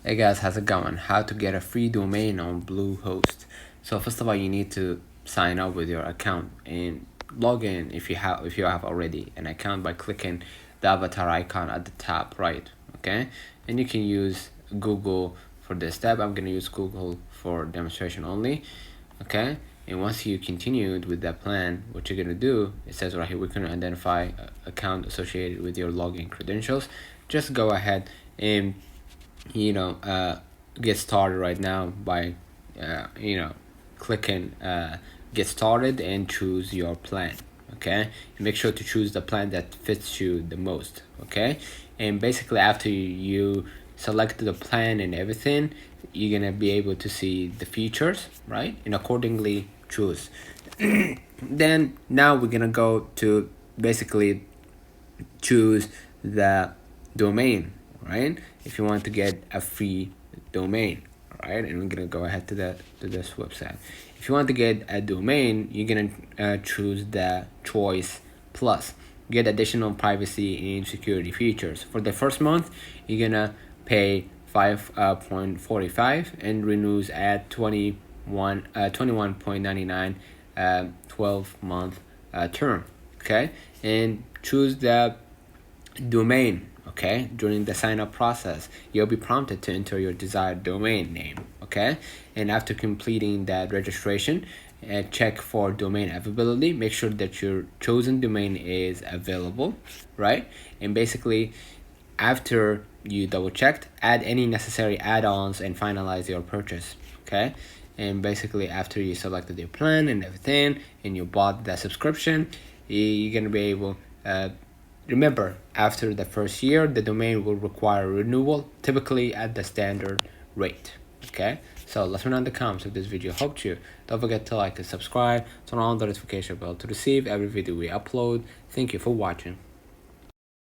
Hey guys, how's it going? How to get a free domain on Bluehost. So first of all, you need to sign up with your account and log in if you have already an account by clicking the avatar icon at the top right. Okay, and you can use Google for this step. I'm gonna use Google for demonstration only. Okay, and once you continued with that plan, what you're gonna do, it says right here, we're gonna identify a account associated with your login credentials. Just go ahead and you know uh, get started right now by clicking get started and choose your plan. Okay, and make sure to choose the plan that fits you the most. Okay, and basically after you select the plan and everything, you're gonna be able to see the features, right, and accordingly choose. Then now we're gonna go to basically choose the domain, right? If you want to get a free domain, right? And we're gonna go ahead to this website. If you want to get a domain, you're gonna choose the choice plus. Get additional privacy and security features. For the first month, you're gonna pay 5.45 and renews at 21.99 12-month term. Okay, and choose the domain. Okay, during the sign up process, you'll be prompted to enter your desired domain name. Okay, and after completing that registration, check for domain availability. Make sure that your chosen domain is available, right? And basically, after you double checked, add any necessary add-ons and finalize your purchase. Okay, and basically after you selected your plan and everything and you bought the subscription, you're gonna be able remember, after the first year, the domain will require renewal, typically at the standard rate. Okay, so let's run on the comments if this video helped you. Don't forget to like and subscribe, turn on the notification bell to receive every video we upload. Thank you for watching.